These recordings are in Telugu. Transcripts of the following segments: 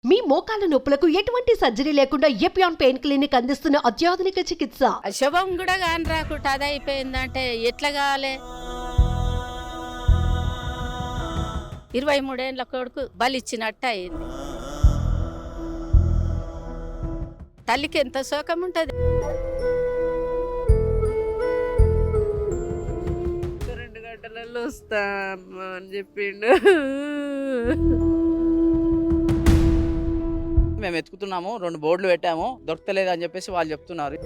మీ మోకాల నొప్పులకు ఎటువంటి సర్జరీ లేకుండా ఎపియాన్ పెయిన్ క్లినిక్ అందిస్తున్న అత్యాధునిక చికిత్స. శుభం కూడా కాని రాకుండా అది అయిపోయిందంటే ఎట్లా కావాలి? 23 ఏళ్ళ కొడుకు బలిచ్చినట్టు అయింది. తల్లికి ఎంత శోకం ఉంటుంది. 2 గంటలలో వస్తా అమ్మా అని చెప్పిండు. మేము వెతుకుతున్నాము, 2 బోర్డులు పెట్టాము, దొరకలేదు అని చెప్పేసి వాళ్ళు చెప్తున్నారు.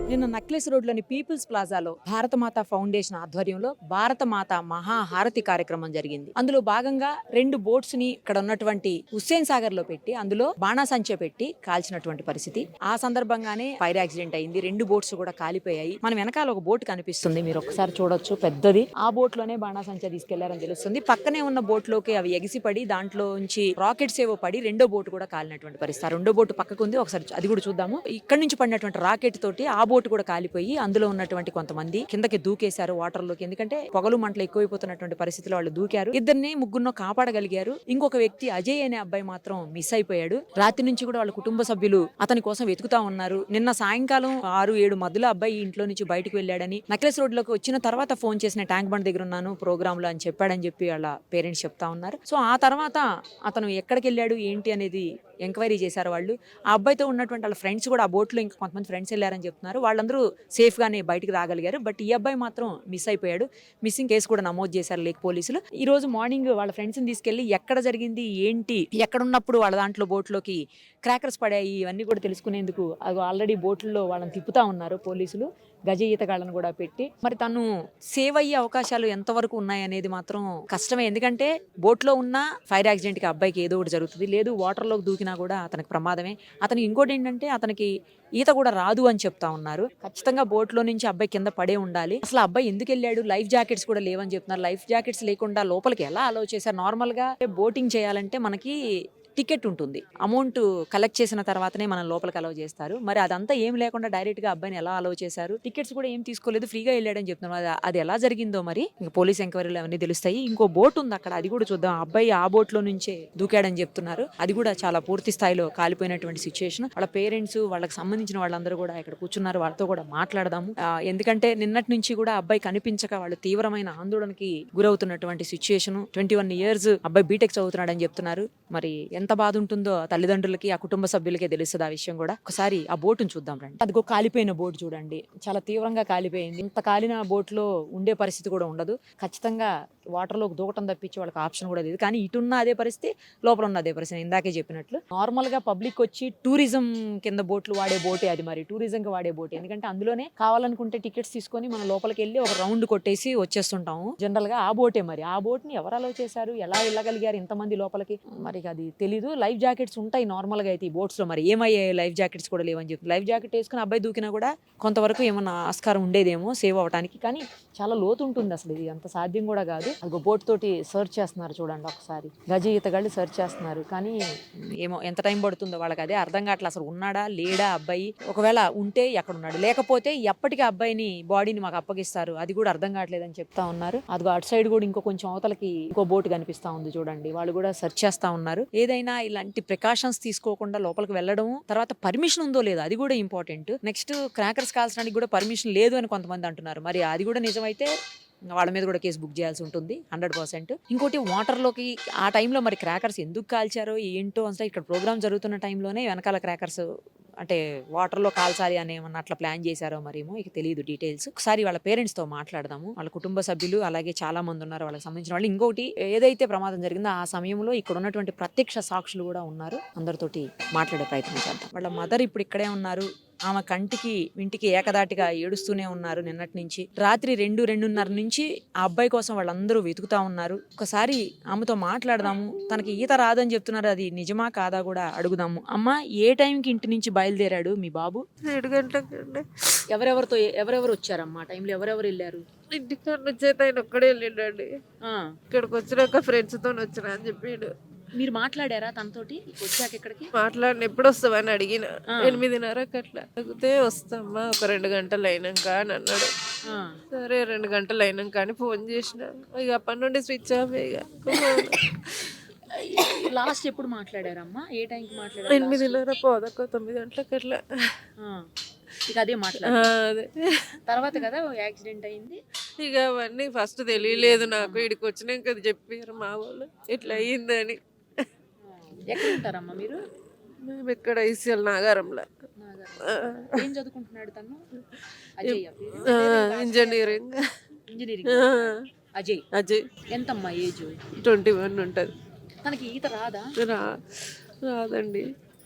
నిన్న నక్లెస్ రోడ్లోని పీపుల్స్ ప్లాజాలో భారతమాత ఫౌండేషన్ ఆధ్వర్యంలో భారతమాత మహాహారతి కార్యక్రమం జరిగింది. అందులో భాగంగా 2 బోట్స్ ని ఇక్కడ ఉన్నటువంటి హుస్సేన్ సాగర్ లో పెట్టి అందులో బాణాసంచా పెట్టి కాల్చినటువంటి పరిస్థితి. ఆ సందర్భంగానే ఫైర్ యాక్సిడెంట్ అయింది. 2 బోట్స్ కూడా కాలిపోయాయి. మన వెనకాల ఒక బోట్ కనిపిస్తుంది, మీరు ఒకసారి చూడొచ్చు, పెద్దది. ఆ బోట్ లోనే బాణాసంచా తీసుకెళ్లారని తెలుస్తుంది. పక్కనే ఉన్న బోట్ లోకి అవి ఎగిసిపడి దాంట్లోంచి రాకెట్స్ ఏవో పడి 2వ బోట్ కూడా కాలినటువంటి పరిస్థితి. 2వ బోట్ పక్కకుంది, ఒకసారి అది కూడా చూద్దాము. ఇక్కడ నుంచి పడినటువంటి రాకెట్ తోటి ఆ బోట్ కూడా కాలిపోయి అందులో ఉన్నటువంటి కొంతమంది కిందకి దూకేశారు వాటర్ లోకి. ఎందుకంటే పొగలు మంటలు ఎక్కువైపోతున్నటువంటి పరిస్థితిలో వాళ్ళు దూకారు. 2 కాపాడగలిగారు. ఇంకొక వ్యక్తి అజయ్ అనే అబ్బాయి మాత్రం మిస్ అయిపోయాడు. రాత్రి నుంచి కూడా వాళ్ళ కుటుంబ సభ్యులు అతని కోసం వెతుకుతా ఉన్నారు. నిన్న సాయంకాలం 6-7 మధ్యలో అబ్బాయి ఇంట్లో నుంచి బయటకు వెళ్ళాడని, నక్లెస్ రోడ్ లోకి వచ్చిన తర్వాత ఫోన్ చేసిన ట్యాంక్ బండ్ దగ్గర ఉన్నాను ప్రోగ్రామ్ లో అని చెప్పాడని చెప్పి వాళ్ళ పేరెంట్స్ చెప్తా ఉన్నారు. సో ఆ తర్వాత అతను ఎక్కడికి వెళ్ళాడు ఏంటి అనేది ఎంక్వైరీ చేశారు వాళ్ళు. ఆ అబ్బాయితో ఉన్నటువంటి వాళ్ళ ఫ్రెండ్స్ కూడా ఆ బోట్లో ఇంకా కొంతమంది ఫ్రెండ్స్ వెళ్ళారని చెప్తున్నారు. వాళ్ళందరూ సేఫ్ గానే బయటకు రాగలిగారు. బట్ ఈ అబ్బాయి మాత్రం మిస్ అయిపోయాడు. మిస్సింగ్ కేసు కూడా నమోదు చేశారు లేక్ పోలీసులు. ఈ రోజు మార్నింగ్ వాళ్ళ ఫ్రెండ్స్ ని తీసుకెళ్లి ఎక్కడ జరిగింది ఏంటి, ఎక్కడున్నప్పుడు వాళ్ళ దాంట్లో బోట్లోకి క్రాకర్స్ పడాయి ఇవన్నీ కూడా తెలుసుకునేందుకు అది ఆల్రెడీ బోట్లలో వాళ్ళని తిప్పుతా ఉన్నారు పోలీసులు. గజ ఈతగాళ్ళను కూడా పెట్టి మరి తను సేవ్ అయ్యే అవకాశాలు ఎంతవరకు ఉన్నాయనేది మాత్రం కష్టమే. ఎందుకంటే బోట్లో ఉన్న ఫైర్ యాక్సిడెంట్ కి అబ్బాయికి ఏదో ఒకటి జరుగుతుంది, లేదు వాటర్ లోకి దూకినా కూడా అతనికి ప్రమాదమే. అతనికి ఇంకోటి ఏంటంటే అతనికి ఈత కూడా రాదు అని చెప్తా ఉన్నారు. ఖచ్చితంగా బోట్లో నుంచి అబ్బాయి కింద పడే ఉండాలి. అసలు అబ్బాయి ఎందుకు వెళ్ళాడు? లైఫ్ జాకెట్స్ కూడా లేవని చెప్తున్నారు. లైఫ్ జాకెట్స్ లేకుండా లోపలికి ఎలా అలౌ చేశారు? నార్మల్ గా బోటింగ్ చేయాలంటే మనకి టికెట్ ఉంటుంది, అమౌంట్ కలెక్ట్ చేసిన తర్వాతనే మనం లోపలికి అలౌ చేస్తారు. మరి అదంతా ఏం లేకుండా డైరెక్ట్ గా అబ్బాయిని ఎలా అలౌ చేశారు? టికెట్స్ కూడా ఏం తీసుకోలేదు, ఫ్రీగా వెళ్ళాడని చెప్తున్నారు. అది ఎలా జరిగిందో మరి ఇంకా పోలీస్ ఎంక్వైరీలు అవన్నీ తెలుస్తాయి. ఇంకో బోట్ ఉంది అక్కడ, అది కూడా చూద్దాం. అబ్బాయి ఆ బోట్ లో నుంచే దూకాడని చెప్తున్నారు. అది కూడా చాలా పూర్తి స్థాయిలో కాలిపోయినటువంటి సిచ్యుయేషన్. వాళ్ళ పేరెంట్స్, వాళ్ళకి సంబంధించిన వాళ్ళందరూ కూడా ఇక్కడ కూర్చున్నారు. వాళ్ళతో కూడా మాట్లాడదాము. ఎందుకంటే నిన్నటి నుంచి కూడా అబ్బాయి కనిపించక వాళ్ళు తీవ్రమైన ఆందోళనకి గురవుతున్నటువంటి సిచ్యుయేషన్. 21 years అబ్బాయి బీటెక్ చదువుతున్నాడని చెప్తున్నారు. మరి ఎంత బాధ ఉంటుందో తల్లిదండ్రులకి, ఆ కుటుంబ సభ్యులకే తెలుస్తుంది ఆ విషయం కూడా. ఒకసారి ఆ బోటును చూద్దాం రండి. అదిగో కాలిపోయిన బోట్ చూడండి, చాలా తీవ్రంగా కాలిపోయింది. ఇంత కాలిన బోట్ లో ఉండే పరిస్థితి కూడా ఉండదు. ఖచ్చితంగా వాటర్ లోకి దూకటం తప్పించి వాళ్ళకి ఆప్షన్ కూడా లేదు. కానీ ఇటున్న అదే పరిస్థితి, లోపల ఉన్న అదే పరిస్థితి. ఇందాకే చెప్పినట్లు నార్మల్ గా పబ్లిక్ వచ్చి టూరిజం కింద బోట్లు వాడే బోటే అది. మరి టూరిజం కి వాడే బోటే, ఎందుకంటే అందులోనే కావాలనుకుంటే టికెట్స్ తీసుకొని మనం లోపలికి వెళ్ళి ఒక రౌండ్ కొట్టేసి వచ్చేస్తుంటాము జనరల్ గా. ఆ బోటే మరి ఆ బోట్ ని ఎవరు అలౌ చేశారు, ఎలా వెళ్ళగలిగారు ఇంతమంది లోపలికి, మరి అది తెలీదు. లైఫ్ జాకెట్స్ ఉంటాయి నార్మల్ గా అయితే ఈ బోట్స్ లో, మరి ఏమయ్యాయి? లైఫ్ జాకెట్స్ కూడా లేవని చెప్పి లైఫ్ జాకెట్ వేసుకుని అబ్బాయి దూకినా కూడా కొంతవరకు ఏమన్నా ఆస్కారం ఉండేదేమో సేవ్ అవడానికి. కానీ చాలా లోతు ఉంటుంది, అసలు ఇది అంత సాధ్యం కూడా కాదు. అది బోట్ తోటి సర్చ్ చేస్తున్నారు చూడండి ఒకసారి. గజ ఈతగాళ్ళు సర్చ్ చేస్తున్నారు, కానీ ఏమో ఎంత టైం పడుతుందో వాళ్ళకి అదే అర్థం కావట్లేదు. అసలు ఉన్నాడా లేడా అబ్బాయి? ఒకవేళ ఉంటే ఎక్కడ ఉన్నాడు, లేకపోతే ఎప్పటికీ అబ్బాయిని బాడీని మాకు అప్పగిస్తారు, అది కూడా అర్థం కావట్లేదు అని చెప్తా ఉన్నారు. అదిగో అటు సైడ్ కూడా ఇంకో కొంచెం అవతలకి ఇంకో బోట్ కనిపిస్తా ఉంది చూడండి. వాళ్ళు కూడా సర్చ్ చేస్తా ఉన్నారు. ఏదైనా ఇలాంటి ప్రికాషన్స్ తీసుకోకుండా లోపలికి వెళ్ళడం, తర్వాత పర్మిషన్ ఉందో లేదో అది కూడా ఇంపార్టెంట్. నెక్స్ట్ క్రాకర్స్ కాల్చడానికి కూడా పర్మిషన్ లేదు అని కొంతమంది అంటున్నారు. మరి అది కూడా నిజమైతే వాళ్ళ మీద కూడా కేసు బుక్ చేయాల్సి ఉంటుంది 100%. ఇంకోటి వాటర్ లోకి ఆ టైంలో మరి క్రాకర్స్ ఎందుకు కాల్చారో ఏంటో అంటే ఇక్కడ ప్రోగ్రామ్ జరుగుతున్న టైంలోనే వెనకాల క్రాకర్స్ అంటే వాటర్ లో కాల్చాలి అని ఏమన్నా అట్లా ప్లాన్ చేశారో మరేమో ఇక తెలియదు డీటెయిల్స్. ఒకసారి వాళ్ళ పేరెంట్స్ తో మాట్లాడదాము. వాళ్ళ కుటుంబ సభ్యులు అలాగే చాలా మంది ఉన్నారు వాళ్ళకి సంబంధించిన వాళ్ళు. ఇంకోటి ఏదైతే ప్రమాదం జరిగిందో ఆ సమయంలో ఇక్కడ ఉన్నటువంటి ప్రత్యక్ష సాక్షులు కూడా ఉన్నారు. అందరితోటి మాట్లాడే ప్రయత్నం చేద్దాం. వాళ్ళ మదర్ ఇప్పుడు ఇక్కడే ఉన్నారు. ఆమె ఇంటికి ఏకదాటిగా ఏడుస్తూనే ఉన్నారు నిన్నటి నుంచి. రాత్రి 2-2:30 నుంచి ఆ అబ్బాయి కోసం వాళ్ళందరూ వెతుకుతా ఉన్నారు. ఒకసారి ఆమెతో మాట్లాడదాము. తనకి ఈత రాదని చెప్తున్నారు, అది నిజమా కాదా కూడా అడుగుదాము. అమ్మ, ఏ టైంకి ఇంటి నుంచి బయలుదేరాడు మీ బాబు? 7 గంటలకండి. ఎవరెవరు వచ్చారమ్మా ఆ టైంలో? ఎవరెవరు వెళ్ళారు? ఇంటికాడ నుంచి అయితే ఆయన ఒక్కడే వెళ్ళిండండి. ఇక్కడికి వచ్చినాక ఫ్రెండ్స్ తో వచ్చినా అని చెప్పిండు. మీరు మాట్లాడారా తనతోటి వచ్చాక? ఇక్కడికి మాట్లాడిన ఎప్పుడు వస్తావని అడిగిన. 8:30కి అట్లా అడిగితే వస్తామ్మా ఒక 2 గంటలు అయినాక అని అన్నాడు. సరే 2 గంటలు అయినాక అని ఫోన్ చేసిన. ఇక అప్పటి నుండి స్విచ్ ఆఫ్. ఇక లాస్ట్ ఎప్పుడు మాట్లాడారమ్మా? ఏ టైంకి మాట్లాడారు? 8:30 పోదక్క 9 గంటలకు అట్లా. ఇక అదే మాట్లాడారు. అదే తర్వాత కదా యాక్సిడెంట్ అయింది. ఇక అవన్నీ ఫస్ట్ తెలియలేదు నాకు, ఇక్కడికి వచ్చినాక అది చెప్పారు మా వాళ్ళు ఇట్లా అయ్యిందని. ఎక్కడ ఉంటారమ్మా మీరు? మేము ఇక్కడ ICL నాగారంలో. ఏం చదువుకుంటున్నాడు తను? అజయ్ ఇంజనీరింగ్. ఇంజనీరింగ్. అజయ్. అజయ్ ఎంతమ్మా ఏజ్? 21 ఉంటుంది. తనకి ఈత రాదా? రాదండి.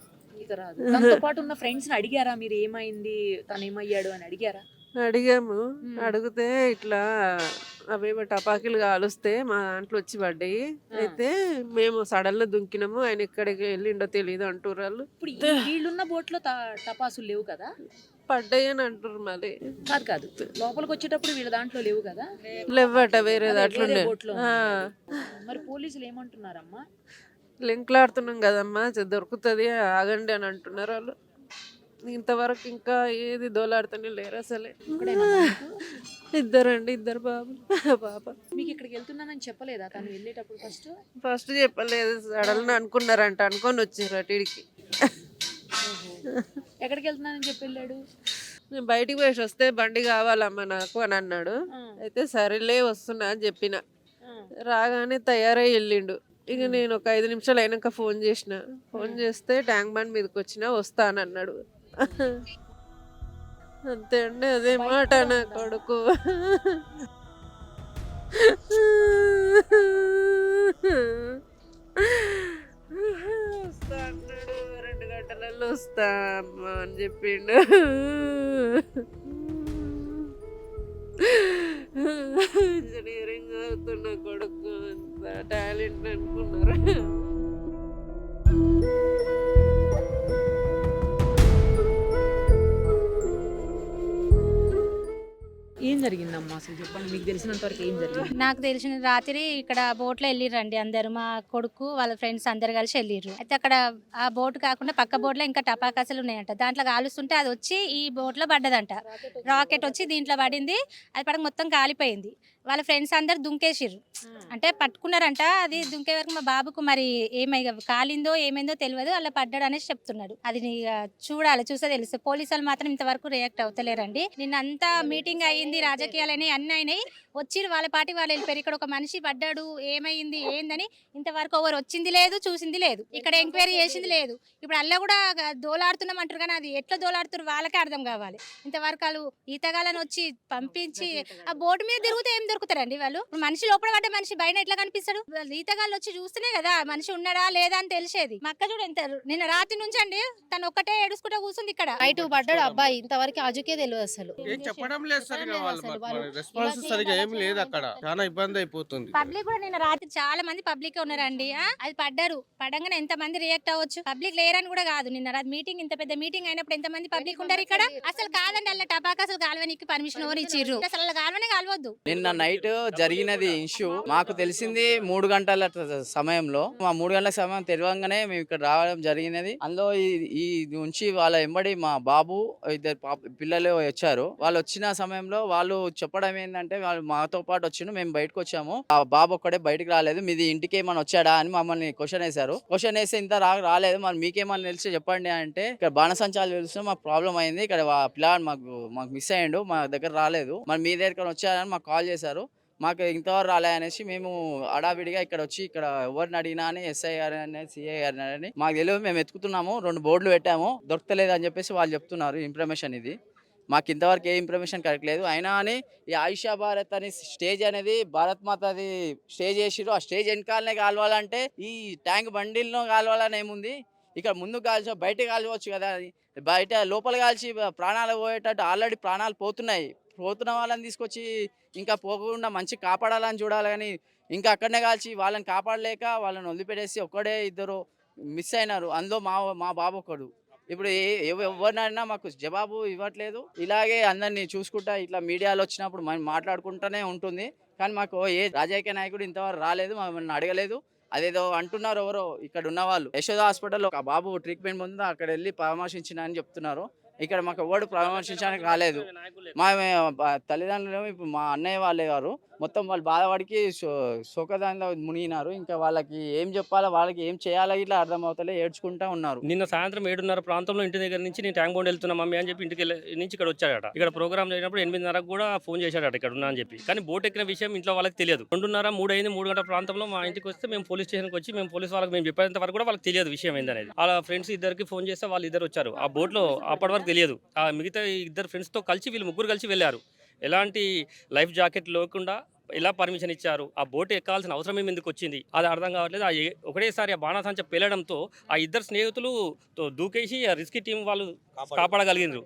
ఈత రాదు. తనతో పాటు ఉన్న ఫ్రెండ్స్ ని అడిగారా మీరు ఏమైంది, తను ఏమయ్యాడు అని అడిగారా? అడిగాము. అడిగితే ఇట్లా అవేమో టపాకీలు కాలుస్తే మా దాంట్లో వచ్చి పడ్డాయి. అయితే మేము సడన్గా దుంకినాము, ఆయన ఎక్కడికి వెళ్ళిండో తెలియదు అంటారు వాళ్ళు. ఇప్పుడు వీళ్ళున్న బోట్ లో టపాసులు లేవు కదా? పడ్డాయి అని అంటారు. మళ్ళీ కాదు కాదు, లోపలికి వచ్చేటప్పుడు వీళ్ళ దాంట్లో లేవు కదా? లేవట, వేరే దాంట్లో వేరే boat లో ఉన్నాయి. మరి పోలీసులు ఏమంటున్నారమ్మా? లింక్లాడుతున్నాం కదమ్మా, దొరుకుతుంది ఆగండి అని అంటున్నారు వాళ్ళు. ఇంతవరకు ఇంకా ఏది దోలాడుతూనే లేరు అసలే. ఇక్కడేనా మీకు? ఇద్దరండి, ఇద్దరు బాబు పాప. మీకు ఇక్కడికి వెళ్తున్నానని చెప్పలేదా తను వెళ్ళేటప్పుడు? ఫస్ట్ చెప్పలేదు, సడన్ అనుకున్నారంట, అనుకొని వచ్చారు అటుడికి. ఎక్కడికి వెళ్తున్నానని చెప్పి వెళ్ళాడు? నేను బయటికి పోయి వస్తే బండి కావాలమ్మా నాకు అని అన్నాడు. అయితే సరేలే వస్తున్నా అని చెప్పిన. రాగానే తయారై వెళ్ళిండు. ఇక నేను ఒక 5 నిమిషాలు అయినాక ఫోన్ చేసిన. ఫోన్ చేస్తే ట్యాంక్ బండ్ మీదకి వచ్చినా వస్తానన్నాడు. అంతే అండి, అదే మాట నా కొడుకు. వస్తా అన్నాడు, 2 గంటలలో వస్తా అమ్మా అని చెప్పిండు. ఇంజనీరింగ్ అవుతున్న కొడుకు ఎంత టాలెంట్ అనుకున్నారు. ఏం జరిగిందమ్మా అసలు చెప్పండి, మీకు తెలిసినంత వరకు ఏం జరిగింది? నాకు తెలిసిన రాత్రి ఇక్కడ బోట్లో వెళ్ళిరండి అందరు, మా కొడుకు వాళ్ళ ఫ్రెండ్స్ అందరు కలిసి వెళ్ళిర్రు. అయితే అక్కడ ఆ బోట్ కాకుండా పక్క బోట్లో ఇంకా టపాకాసులు ఉన్నాయంట. దాంట్లో కాలుస్తుంటే అది వచ్చి ఈ బోట్లో పడ్డదంట. రాకెట్ వచ్చి దీంట్లో పడింది, అది పడక మొత్తం కాలిపోయింది. వాళ్ళ ఫ్రెండ్స్ అందరు దుంకేసిర్రు, అంటే పట్టుకున్నారంట. అది దుంకే వరకు మా బాబుకు మరి కాలిందో ఏమైందో తెలియదు, అలా పడ్డాడు అనేసి చెప్తున్నాడు. అది చూడాలి, చూస్తే తెలుస్తుంది. పోలీసు వాళ్ళు మాత్రం ఇంతవరకు రియాక్ట్ అవుతలేరండి. నిన్న అంతా మీటింగ్ అయ్యింది, రాజకీయాలని అన్ని అయినాయి, వచ్చి వాళ్ళ పార్టీ వాళ్ళు వెళ్ళిపోయారు. ఇక్కడ ఒక మనిషి పడ్డాడు, ఏమైంది ఏందని ఇంతవరకు ఎవరు వచ్చింది లేదు, చూసింది లేదు, ఇక్కడ ఎంక్వైరీ చేసింది లేదు. ఇప్పుడు అల్ల కూడా దోలాడుతున్నాం అంటారు, కానీ అది ఎట్లా దోలాడుతున్నారు వాళ్ళకే అర్థం కావాలి. ఇంతవరకు వాళ్ళు ఈతగాళ్ళని వచ్చి పంపించి ఆ బోటు మీద తిరుగుతే ఏం దొరుకుతారండి వాళ్ళు? మనిషి లోపల పడ్డ మనిషి బయట ఎట్లా కనిపిస్తాడు? ఈతగాళ్ళు వచ్చి చూస్తేనే కదా మనిషి ఉన్నాడా లేదా అని తెలిసేది. మా అక్క చూడు ఎంత నిన్న రాత్రి నుంచి అండి తను ఒక్కటే ఏడుచుకుంటా కూర్చుంది ఇక్కడ. బయట పడ్డాడు అబ్బాయి, ఇంతవరకు అజుకే తెలియదు అసలు. ఏం చెప్పడం లేదు సరిగా, వాళ్ళు రెస్పాన్స్ సరిగా ఏం లేదు, అక్కడ చాలా ఇబ్బంది అయిపోతుంది. పబ్లిక్ కూడా నిన్న రాత్రి చాలా మంది పబ్లిక్ ఉన్నారండి. అది పడ్డారు, పడంగానే ఎంత మంది రియాక్ట్ అవ్వచ్చు? పబ్లిక్ లేరని కూడా కాదు, నిన్న రాత్రి మీటింగ్, ఇంత పెద్ద మీటింగ్ అయినప్పుడు ఎంత మంది పబ్లిక్ ఉంటారు ఇక్కడ? అసలు కాదండి, అలా టపాకా అసలు కాలువనికి పర్మిషన్ ఎవరు ఇచ్చిర్రు? అసలు అలా కాలువనే కాలవద్దు. నిన్న నైట్ జరిగినది ఇష్యూ మాకు తెలిసింది 3 గంటల సమయంలో. మా 3 గంటల సమయం తెలియగానే మేము ఇక్కడ రావడం జరిగినది. అందులో ఈ నుంచి వాళ్ళ ఎంబడి మా బాబు 2 పిల్లలు వచ్చారు. వాళ్ళు వచ్చిన సమయంలో వాళ్ళు చెప్పడం ఏంటంటే, వాళ్ళు మాతో పాటు వచ్చిండు, మేము బయటకు వచ్చాము, ఆ బాబు ఒక్కడే బయటకు రాలేదు, మీది ఇంటికి ఏమన్నా వచ్చాడా అని మమ్మల్ని క్వశ్చన్ వేశారు. క్వశ్చన్ వేస్తే ఇంత రాలేదు, మరి మీకేమన్నా తెలిసి చెప్పండి అంటే, ఇక్కడ బాణసంచాలు తెలుసు, మాకు ప్రాబ్లం అయింది, ఇక్కడ పిల్లాడు మాకు మిస్ అయ్యిండు, మా దగ్గర రాలేదు, మరి మీ దగ్గర వచ్చారని మాకు కాల్ చేశారు, మాకు ఇంతవరకు రాలే అనేసి మేము అడావిడిగా ఇక్కడ వచ్చి ఇక్కడ ఎవరిని అడిగినా అని SI గారిని CI గారిని మాకు తెలియదు, మేము ఎత్తుకుతున్నాము, 2 బోర్డులు పెట్టాము, దొరకలేదు అని చెప్పేసి వాళ్ళు చెప్తున్నారు. ఇన్ఫర్మేషన్ ఇది మాకు ఇంతవరకు ఏ ఇన్ఫర్మేషన్ కరెక్ట్ లేదు. అయినా అని ఈ ఆయుషా భారత్ అని స్టేజ్ అనేది భారత్ మాతది స్టేజ్ చేసిరు, ఆ స్టేజ్ వెనకాలనే కాలవాలంటే ఈ ట్యాంక్ బండిల్లో కాలవాలని ఏముంది? ఇక్కడ ముందు కాల్చో బయట కాల్చవచ్చు కదా, బయట లోపల కాల్చి ప్రాణాలు పోయేటట్టు ఆల్రెడీ ప్రాణాలు పోతున్న వాళ్ళని తీసుకొచ్చి ఇంకా పోకుండా మంచి కాపాడాలని చూడాలి, కానీ ఇంకా అక్కడనే కాల్చి వాళ్ళని కాపాడలేక వాళ్ళని వదిలిపెట్టేసి ఒక్కడే 2 మిస్ అయినారు. అందులో మా బాబు ఒకడు. ఇప్పుడు ఎవరినైనా మాకు జవాబు ఇవ్వట్లేదు. ఇలాగే అందరినీ చూసుకుంటా ఇట్లా మీడియాలో వచ్చినప్పుడు మనం మాట్లాడుకుంటూనే ఉంటుంది, కానీ మాకు ఏ రాజకీయ నాయకుడు ఇంతవరకు రాలేదు, మమ్మల్ని అడగలేదు. అదేదో అంటున్నారు ఎవరో ఇక్కడ ఉన్న వాళ్ళు, యశోద హాస్పిటల్లో ఒక బాబు ట్రీట్మెంట్ ముందు అక్కడ వెళ్ళి పరామర్శించిన అని చెప్తున్నారు, ఇక్కడ మాకు ఎవరు పరామర్శించడానికి రాలేదు. మా తల్లిదండ్రులు ఇప్పుడు మా అన్నయ్య వాళ్ళే గారు మొత్తం వాళ్ళు బాధపడికి శోకదానిలో మునిగినారు. ఇంకా వాళ్ళకి ఏం చెప్పాలో వాళ్ళకి ఏం చేయాలో ఇట్లా అర్థం అవుతలే, ఏడ్చుకుంటా ఉన్నారు. నిన్న సాయంత్రం 7:30 ప్రాంతంలో ఇంటి దగ్గర నుంచి నేను ట్యాంక్ బండ్ వెళ్తున్నా మమ్మీ అని చెప్పి ఇంటికి నుంచి ఇక్కడ వచ్చాడట. ఇక్కడ ప్రోగ్రామ్ జరిగినప్పుడు 8:30 కూడా ఫోన్ చేశాడట ఇక్కడ ఉన్నా అని చెప్పి. కానీ బోట్ ఎక్కిన విషయం ఇంట్లో వాళ్ళకి తెలియదు. 2:30, 3 అయింది. 3 గంటల ప్రాంతంలో మా ఇంటికి వస్తే మేము పోలీస్ స్టేషన్కి వచ్చి మేము పోలీస్ వాళ్ళకి మేము చెప్పేంత వరకు కూడా వాళ్ళకి తెలియదు విషయం ఏందనేది. వాళ్ళ ఫ్రెండ్స్ ఇద్దరికి ఫోన్ చేస్తే వాళ్ళు ఇద్దరు వచ్చారు. ఆ బోట్లో అప్పటి వరకు తెలియదు. ఆ మిగతా ఇద్దరు ఫ్రెండ్స్తో కలిసి వీళ్ళు ముగ్గురు కలిసి వెళ్ళారు. ఎలాంటి లైఫ్ జాకెట్ లేకుండా ఎలా పర్మిషన్ ఇచ్చారు? ఆ బోట్ ఎక్కాల్సిన అవసరం ఏమి ఎందుకు వచ్చింది? అది అర్థం కావట్లేదు. ఒకటేసారి ఆ బాణాసంచ పేలడంతో ఆ ఇద్దరు స్నేహితులు దూకేసి ఆ రిస్కీ టీం వాళ్ళు కాపాడగలిగినారు.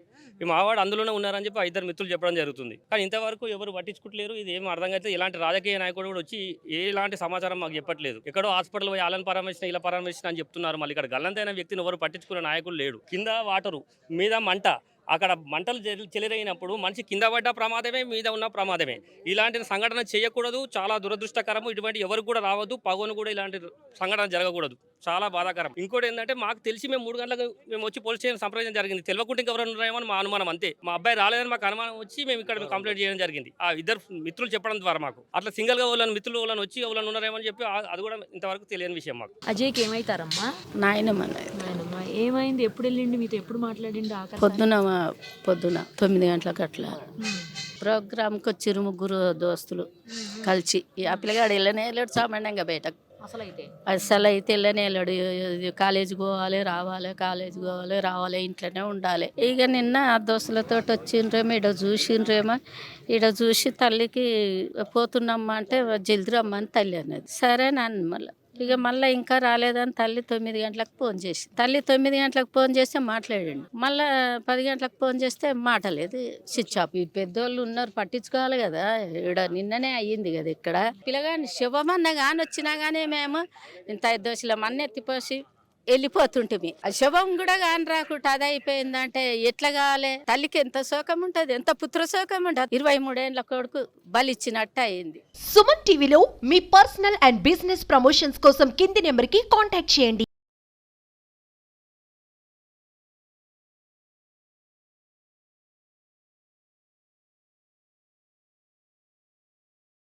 మా వాడు అందులోనే ఉన్నారని చెప్పి ఆ ఇద్దరు మిత్రులు చెప్పడం జరుగుతుంది. కానీ ఇంతవరకు ఎవరు పట్టించుకుంటలేరు. ఇది ఏం అర్థం అయితే ఎలాంటి రాజకీయ నాయకుడు కూడా వచ్చి ఎలాంటి సమాచారం మాకు చెప్పట్లేదు. ఎక్కడో హాస్పిటల్ పోయి వాళ్ళని పరామర్శించిన ఇలా పరామర్శించిన అని చెప్తున్నారు. మళ్ళీ ఇక్కడ గల్లంతైన వ్యక్తిని ఎవరు పట్టించుకునే నాయకులు లేడు. కింద వాటరు, మీద మంట, అక్కడ మంటలు చెలరైనప్పుడు మనిషి కింద పడ్డ ప్రమాదమే, మీద ఉన్న ప్రమాదమే. ఇలాంటి సంఘటన చేయకూడదు. చాలా దురదృష్టకరము. ఇటువంటి ఎవరికి కూడా రావద్దు. పగోను కూడా ఇలాంటి సంఘటన జరగకూడదు. చాలా బాధాకరం. ఇంకోటి ఏంటంటే మాకు తెలిసి మేము 3 గంటలకు మేము వచ్చి పోలీస్ స్టేషన్ సంప్రదించడం జరిగింది. తెలియకుండా ఇంకెవరైనా ఉన్నారేమో మా అనుమానం అంతే. మా అబ్బాయి రాలేదని మాకు అనుమానం వచ్చి మేము ఇక్కడ కంప్లైంట్ చేయడం జరిగింది. ఆ ఇద్దరు మిత్రులు చెప్పడం ద్వారా మాకు అట్లా సింగిల్గా వాళ్ళని మిత్రులు వాళ్ళని వచ్చి ఎవరైనా ఉన్నారేమో అని చెప్పి అది కూడా ఇంతవరకు తెలియని విషయం మాకు. అజయ్కి ఏమైతారమ్మా? నాయనమ్మ ఏమైంది? ఎప్పుడు వెళ్ళిండి? మీతో ఎప్పుడు మాట్లాడిండు? పొద్దున 9 గంటలకు అట్లా ప్రోగ్రామ్కి వచ్చిర్రు 3 దోస్తులు కలిసి. ఆ పిల్లగాడు వెళ్ళనే వెళ్ళాడు సామాన్యంగా బయటకు. అసలు అయితే వెళ్ళనే వెళ్ళాడు. కాలేజీకి పోవాలి రావాలి, కాలేజీకి పోవాలి రావాలి, ఇంట్లోనే ఉండాలి. ఇక నిన్న ఆ దోస్తులతో వచ్చిండ్రేమో, ఈడ చూసిండ్రేమో. ఈడ చూసి తల్లికి పోతున్నామ్మా అంటే జల్ది రమ్మని తల్లి అన్నది. సరే నన్ను మళ్ళీ ఇంకా రాలేదని తల్లి 9 గంటలకు ఫోన్ చేసి, తల్లి 9 గంటలకు ఫోన్ చేస్తే మాట్లాడండి. మళ్ళీ 10 గంటలకు ఫోన్ చేస్తే మాటలేదు, స్విచ్ ఆఫ్. ఈ పెద్దోళ్ళు ఉన్నారు పట్టించుకోవాలి కదా. ఇక్కడ నిన్ననే అయ్యింది కదా. ఇక్కడ పిల్లగాని శుభమన్న కానీ వచ్చినా కానీ మేము ఇంత దోషుల మన్న ఎత్తిపోసి వెళ్ళిపోతుంటిమి. ఆ శుభం కూడా కాని రాకుండా అది అయిపోయిందంటే ఎట్లా కావాలి? తల్లికి ఎంత శోకం ఉంటుంది, ఎంత పుత్ర శోకం ఉంటుంది. 23 ఏళ్ళ కొడుకు బలిచ్చినట్టు అయింది. సుమన్ టీవీలో మీ పర్సనల్ అండ్ బిజినెస్ ప్రమోషన్స్ కోసం కింది నెంబర్కి కాంటాక్ట్ చేయండి.